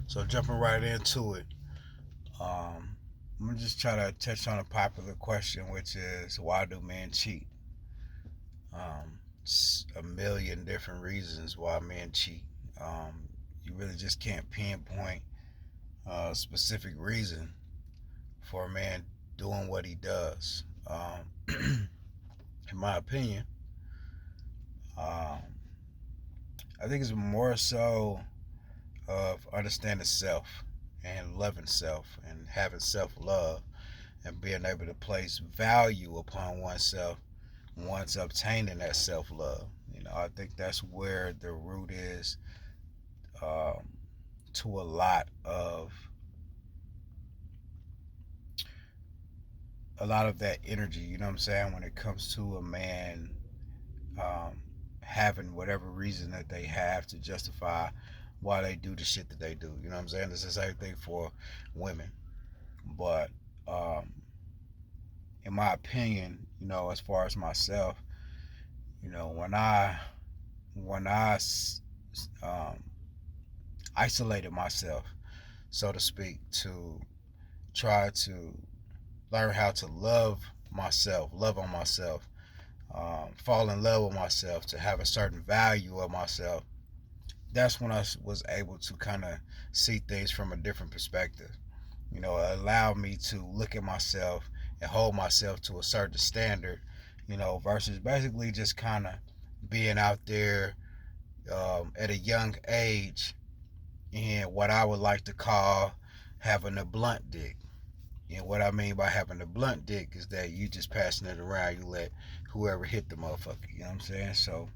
So jumping right into it, um, I'm gonna just try to touch on a popular question, which is why do men cheat? It's a million different reasons why men cheat. You really just can't pinpoint a specific reason for a man doing what he does. In my opinion, um, I think it's more so of understanding self and loving self and having self love and being able to place value upon oneself once obtaining that self love. I think that's where the root is, um, to a lot of that energy. You know what I'm saying? When it comes to a man, um, having whatever reason that they have to justify why they do the shit that they do. You know what I'm saying? This is the same thing for women, but um, in my opinion, as far as myself, when I um, isolated myself, so to speak, to try to learn how to love myself, love on myself, fall in love with myself, to have a certain value of myself. That's when I was able to kind of see things from a different perspective. It allowed me to look at myself and hold myself to a certain standard, versus basically just kind of being out there, at a young age, and what I would like to call having a blunt dick. And what I mean by having a blunt dick is that you just passing it around, you let whoever hit the motherfucker. You know what I'm saying? So,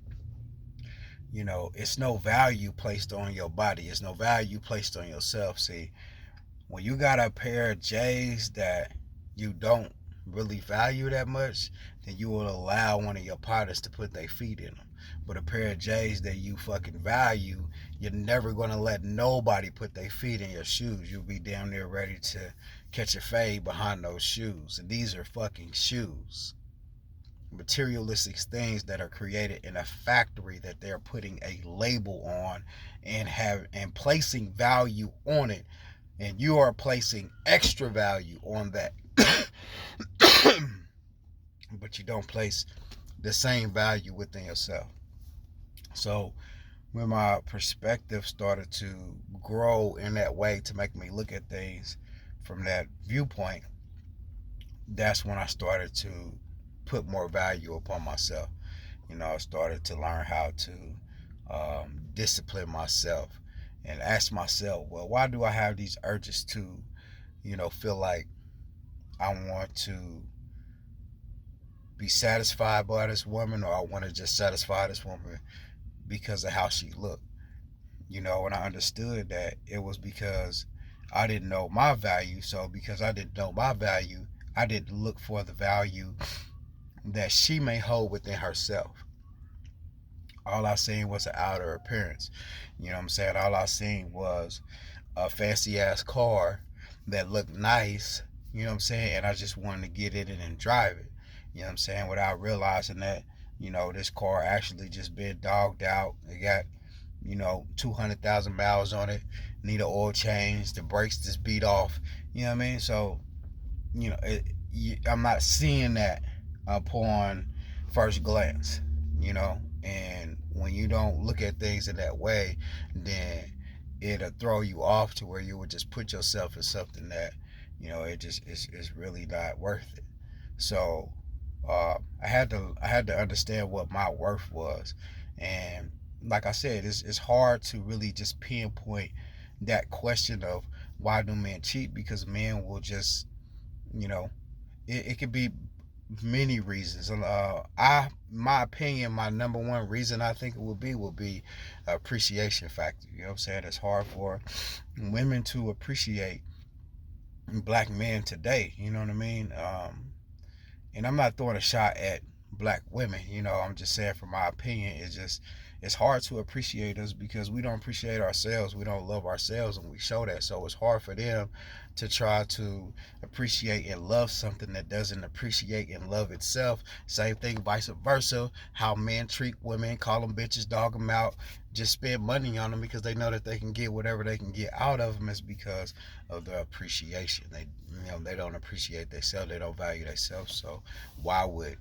it's no value placed on your body. It's no value placed on yourself. See, when you got a pair of J's that you don't really value that much, then you will allow one of your partners to put their feet in them. But a pair of J's that you fucking value, you're never gonna let nobody put their feet in your shoes. You'll be damn near ready to catch a fade behind those shoes. And these are fucking shoes. Materialistic things that are created in a factory that they're putting a label on and placing value on it, and you are placing extra value on that. But you don't place the same value within yourself. So when my perspective started to grow in that way to make me look at things from that viewpoint, that's when I started to put more value upon myself. I started to learn how to discipline myself and ask myself, well, why do I have these urges to, feel like I want to be satisfied by this woman, or I want to just satisfy this woman because of how she looked. And I understood that it was because I didn't know my value. So because I didn't know my value, I didn't look for the value that she may hold within herself. All I seen was an outer appearance. You know what I'm saying? All I seen was a fancy ass car that looked nice, you know what I'm saying? And I just wanted to get in it and drive it, you know what I'm saying? Without realizing that, this car actually just been dogged out. It got, 200,000 miles on it, need an oil change, the brakes just beat off, you know what I mean? So, I'm not seeing that upon first glance, and when you don't look at things in that way, then it'll throw you off to where you would just put yourself in something that, it just is really not worth it. So I had to understand what my worth was, and like I said, it's hard to really just pinpoint that question of why do men cheat, because men will just, you know it could be many reasons. My opinion, my number one reason I think it would be appreciation factor. You know what I'm saying? It's hard for women to appreciate black men today. You know what I mean? And I'm not throwing a shot at black women. I'm just saying, from my opinion, it's just it's hard to appreciate us because we don't appreciate ourselves. We don't love ourselves, and we show that. So it's hard for them to try to appreciate and love something that doesn't appreciate and love itself. Same thing, vice versa. How men treat women, call them bitches, dog them out, just spend money on them because they know that they can get whatever they can get out of them is because of the appreciation. They don't appreciate themselves. They don't value themselves. So why would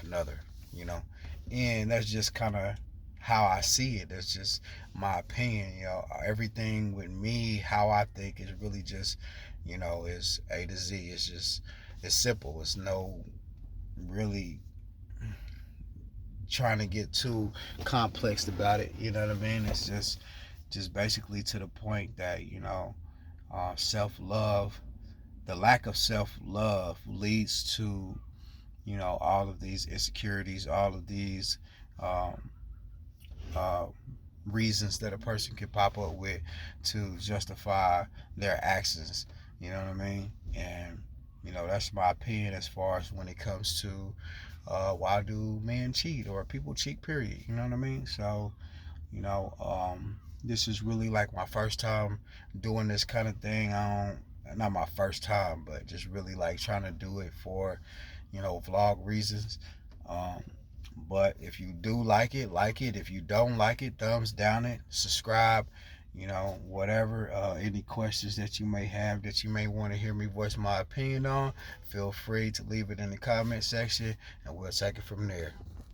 another, you know? And that's just kind of how I see it. That's just my opinion. Everything with me, how I think is really just, is A to Z. It's simple. It's no really trying to get too complex about it. You know what I mean? It's just basically to the point that self love. The lack of self love leads to all of these insecurities, all of these um, uh, reasons that a person could pop up with to justify their actions. You know what I mean? And that's my opinion as far as when it comes to why do men cheat or people cheat. Period. You know what I mean? So this is really like my first time doing this kind of thing. I don't, not my first time, but just really like trying to do it for vlog reasons. Um, but if you do like it, like it. If you don't like it, thumbs down it, subscribe, whatever. Any questions that you may have that you may want to hear me voice my opinion on, feel free to leave it in the comment section and we'll take it from there.